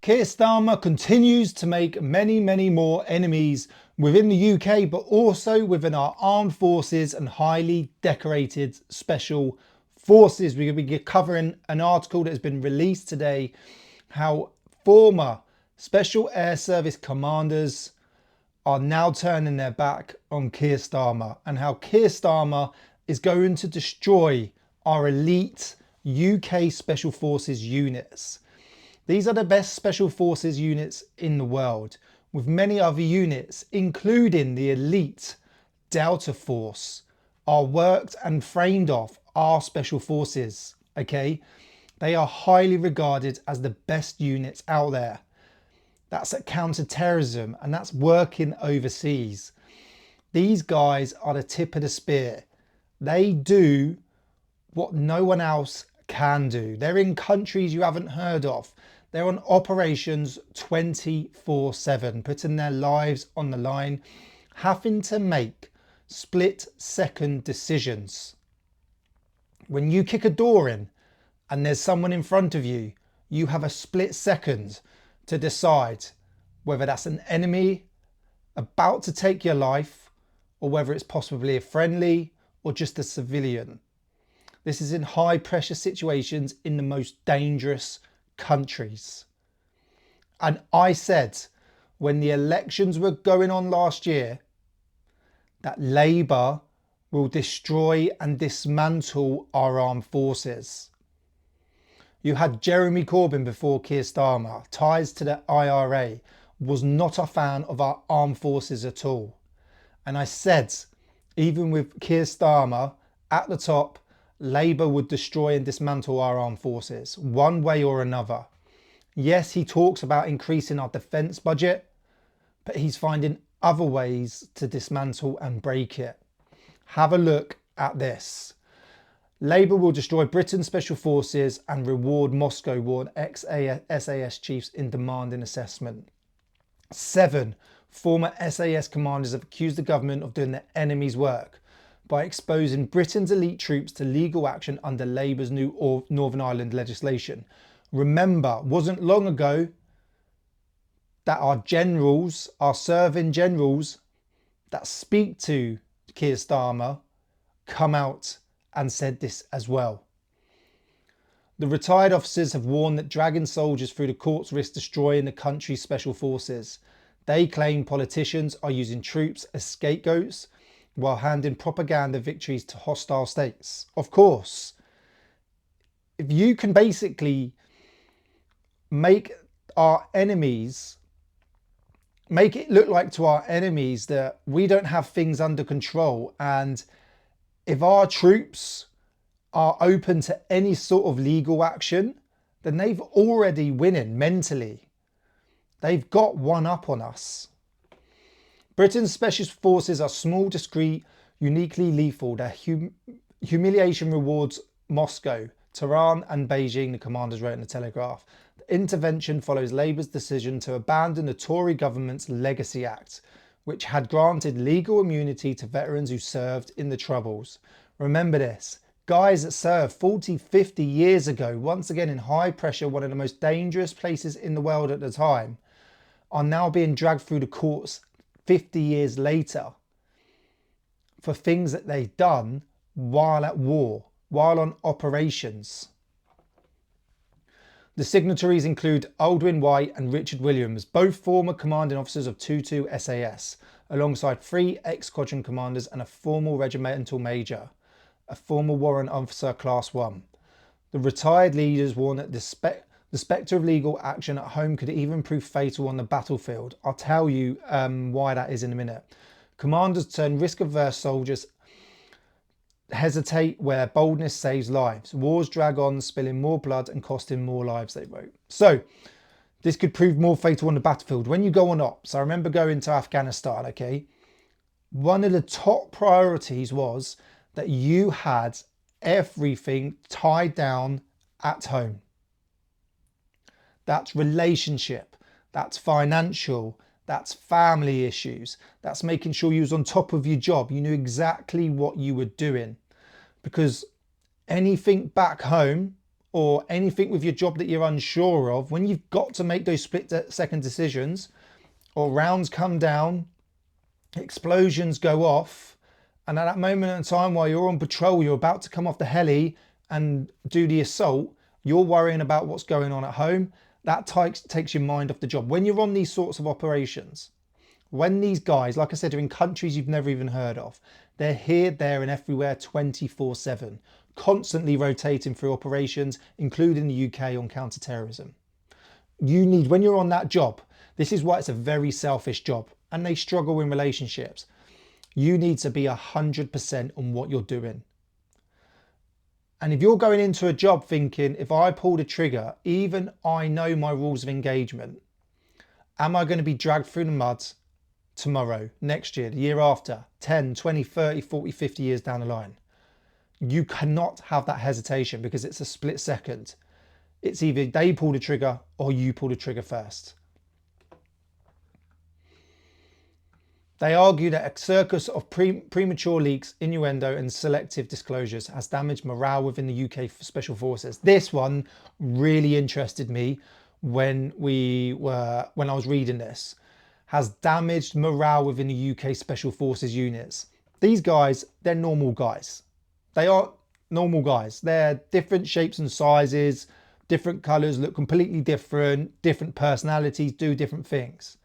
Keir Starmer continues to make many more enemies within the UK, but also within our armed forces and highly decorated special forces. We're going to be covering an article that has been released today, how former Special Air Service commanders are now turning their back on Keir Starmer, and how Keir Starmer is going to destroy our elite UK Special Forces units. These are the best Special Forces units in the world, with many other units, including the elite Delta Force, are worked and framed off our Special Forces, okay? They are highly regarded as the best units out there. That's at counter-terrorism, and that's working overseas. These guys are the tip of the spear. They do what no one else can do. They're in countries you haven't heard of. They're on operations 24/7, putting their lives on the line, having to make split-second decisions. When you kick a door in and there's someone in front of you, you have a split second to decide whether that's an enemy about to take your life or whether it's possibly a friendly or just a civilian. This is in high pressure situations in the most dangerous countries. And I said when the elections were going on last year that Labour will destroy and dismantle our armed forces. You had Jeremy Corbyn before Keir Starmer, ties to the IRA, was not a fan of our armed forces at all. And I said, even with Keir Starmer at the top, Labour would destroy and dismantle our armed forces, one way or another. Yes, he talks about increasing our defence budget, but he's finding other ways to dismantle and break it. Have a look at this. Labour will destroy Britain's special forces and reward Moscow, warned ex-SAS chiefs in demanding assessment. 7 former SAS commanders have accused the government of doing the enemy's work by exposing Britain's elite troops to legal action under Labour's new Northern Ireland legislation. Remember, wasn't long ago that our generals, our serving generals that speak to Keir Starmer, come out and said this as well. The retired officers have warned that dragging soldiers through the courts risks destroying the country's special forces. They claim politicians are using troops as scapegoats while handing propaganda victories to hostile states. Of course, if you can basically make our enemies, make it look like to our enemies that we don't have things under control, and if our troops are open to any sort of legal action, then they've already winning mentally. They've got one up on us. Britain's special forces are small, discreet, uniquely lethal. Their humiliation rewards Moscow, Tehran and Beijing, the commanders wrote in the Telegraph. The intervention follows Labour's decision to abandon the Tory government's Legacy Act, which had granted legal immunity to veterans who served in the Troubles. Remember this, guys that served 40, 50 years ago, once again in high pressure, one of the most dangerous places in the world at the time, are now being dragged through the courts 50 years later for things that they've done while at war, while on operations. The signatories include Aldwyn White and Richard Williams, both former commanding officers of 22 SAS, alongside 3 ex-squadron commanders and a former regimental major, a former warrant officer class 1. The retired leaders warn that the spectre of legal action at home could even prove fatal on the battlefield. I'll tell you why that is in a minute. Commanders turn risk-averse soldiers hesitate where boldness saves lives. Wars drag on, spilling more blood and costing more lives, they wrote. So this could prove more fatal on the battlefield. When you go on ops, I remember going to Afghanistan, okay? One of the top priorities was that you had everything tied down at home. That's relationship, that's financial, that's family issues, that's making sure you was on top of your job. You knew exactly what you were doing, because anything back home or anything with your job that you're unsure of, when you've got to make those split-second decisions, or rounds come down, explosions go off, and at that moment in time while you're on patrol, you're about to come off the heli and do the assault, you're worrying about what's going on at home. That takes your mind off the job. When you're on these sorts of operations, when these guys, like I said, are in countries you've never even heard of, they're here, there and everywhere 24/7, constantly rotating through operations, including the UK on counter-terrorism. You need, when you're on that job, this is why it's a very selfish job and they struggle in relationships. You need to be 100% on what you're doing. And if you're going into a job thinking, if I pull the trigger, even I know my rules of engagement, am I going to be dragged through the mud tomorrow, next year, the year after, 10, 20, 30, 40, 50 years down the line? You cannot have that hesitation because it's a split second. It's either they pull the trigger or you pull the trigger first. They argue that a circus of premature leaks, innuendo and selective disclosures has damaged morale within the UK Special Forces. This one really interested me when I was reading this. Has damaged morale within the UK Special Forces units. These guys, they're normal guys. They are normal guys. They're different shapes and sizes, different colours, look completely different, different personalities, do different things.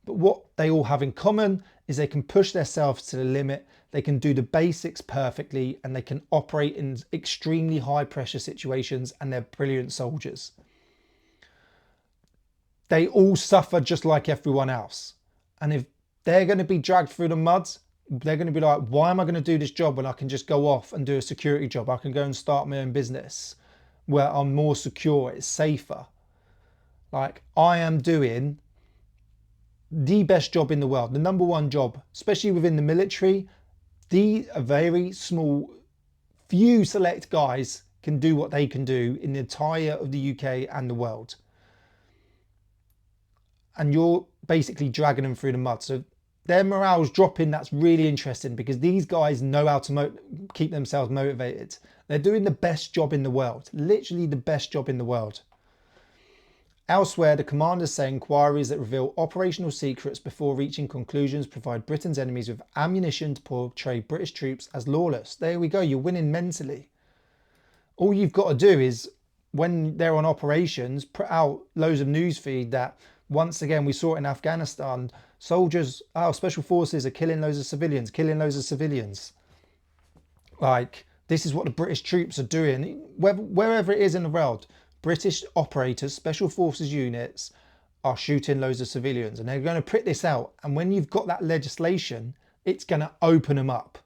But what they all have in common is they can push themselves to the limit, they can do the basics perfectly, and they can operate in extremely high pressure situations, and they're brilliant soldiers. They all suffer just like everyone else. And if they're going to be dragged through the mud, they're going to be like, why am I going to do this job when I can just go off and do a security job? I can go and start my own business where I'm more secure, it's safer. Like, I am doing the best job in the world, the number one job, especially within the military. A very small, few select guys can do what they can do in the entire of the UK and the world. And you're basically dragging them through the mud. So their morale's dropping. That's really interesting because these guys know how to keep themselves motivated. They're doing the best job in the world, literally the best job in the world. Elsewhere, the commanders say inquiries that reveal operational secrets before reaching conclusions provide Britain's enemies with ammunition to portray British troops as lawless. There we go, you're winning mentally. All you've got to do is, when they're on operations, put out loads of news feed that, once again, we saw it in Afghanistan, soldiers, special forces are killing loads of civilians, Like, this is what the British troops are doing, wherever it is in the world. British operators, special forces units are shooting loads of civilians, and they're going to print this out. And when you've got that legislation, it's going to open them up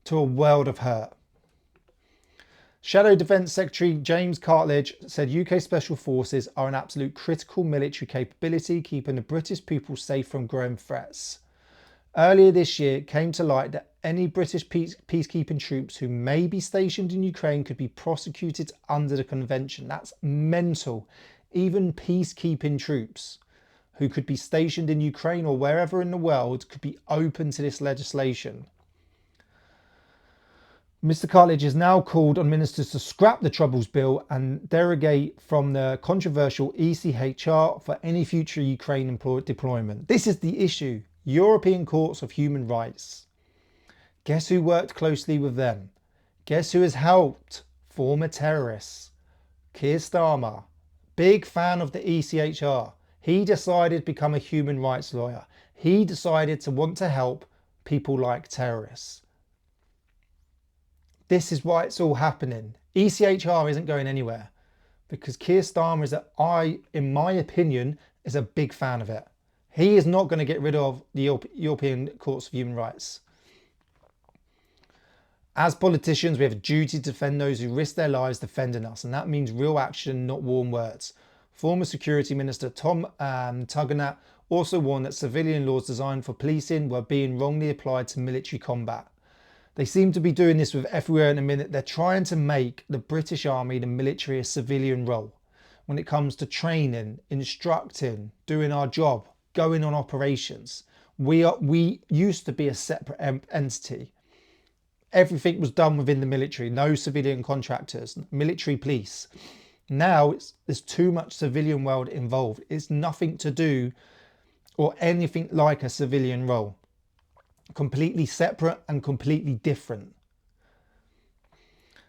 to a world of hurt. Shadow Defence Secretary James Cartledge said UK Special Forces are an absolute critical military capability, keeping the British people safe from growing threats. Earlier this year, it came to light that any British peacekeeping troops who may be stationed in Ukraine could be prosecuted under the convention. That's mental. Even peacekeeping troops who could be stationed in Ukraine or wherever in the world could be open to this legislation. Mr. Cartledge has now called on ministers to scrap the Troubles Bill and derogate from the controversial ECHR for any future Ukraine deployment. This is the issue. European Courts of Human Rights. Guess who worked closely with them? Guess who has helped former terrorists? Keir Starmer, big fan of the ECHR. He decided to become a human rights lawyer. He decided to want to help people like terrorists. This is why it's all happening. ECHR isn't going anywhere because Keir Starmer in my opinion, is a big fan of it. He is not going to get rid of the European Courts of Human Rights. As politicians, we have a duty to defend those who risk their lives defending us, and that means real action, not warm words. Former Security Minister Tom Tugendhat also warned that civilian laws designed for policing were being wrongly applied to military combat. They seem to be doing this with everywhere in a minute. They're trying to make the British Army, the military, a civilian role when it comes to training, instructing, doing our job, going on operations. We used to be a separate entity. everything was done within the military, no civilian contractors, military police. Now there's too much civilian world involved. It's nothing to do or anything like a civilian role. Completely separate and completely different.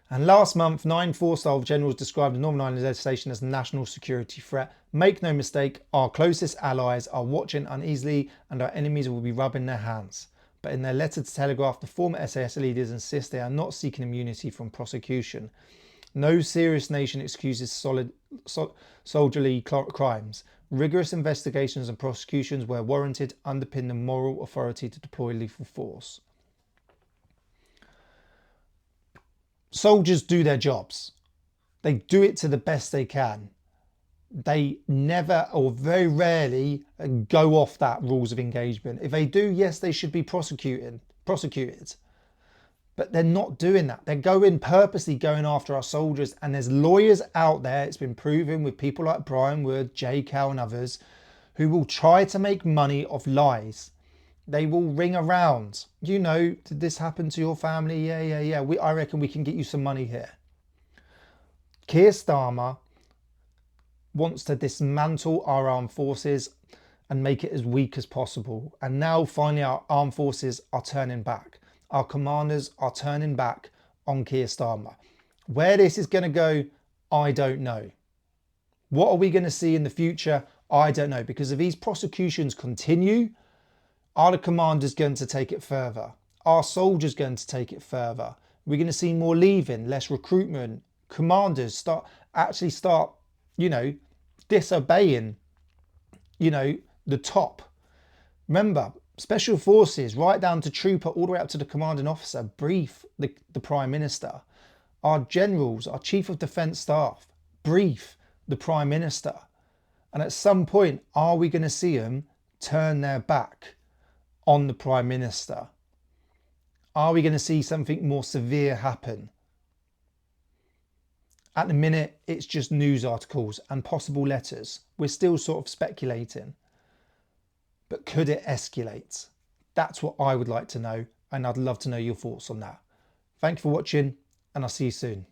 And last month, 9 four-star generals described the Northern Ireland legislation as a national security threat. Make no mistake, our closest allies are watching uneasily and our enemies will be rubbing their hands. But in their letter to Telegraph, the former SAS leaders insist they are not seeking immunity from prosecution. No serious nation excuses soldierly crimes. Rigorous investigations and prosecutions where warranted underpin the moral authority to deploy lethal force. Soldiers do their jobs. They do it to the best they can. They never or very rarely go off that rules of engagement. If they do, yes, they should be prosecuted. But they're not doing that. They're purposely going after our soldiers. And there's lawyers out there, it's been proven with people like Brian Wood, Jay Cow and others, who will try to make money off lies. They will ring around. You know, did this happen to your family? Yeah. I reckon we can get you some money here. Keir Starmer wants to dismantle our armed forces and make it as weak as possible. And now finally our armed forces are turning back. Our commanders are turning back on Keir Starmer. Where this is going to go, I don't know. What are we going to see in the future? I don't know. Because if these prosecutions continue, are the commanders going to take it further? Are soldiers going to take it further? We're going to see more leaving, less recruitment. Commanders start, disobeying, the top. Remember, special forces, right down to trooper, all the way up to the commanding officer, brief the Prime Minister. Our generals, our Chief of Defence Staff, brief the Prime Minister. And at some point, are we going to see them turn their back on the Prime Minister? Are we going to see something more severe happen? At the minute, it's just news articles and possible letters. We're still sort of speculating. But could it escalate? That's what I would like to know, and I'd love to know your thoughts on that. Thank you for watching, and I'll see you soon.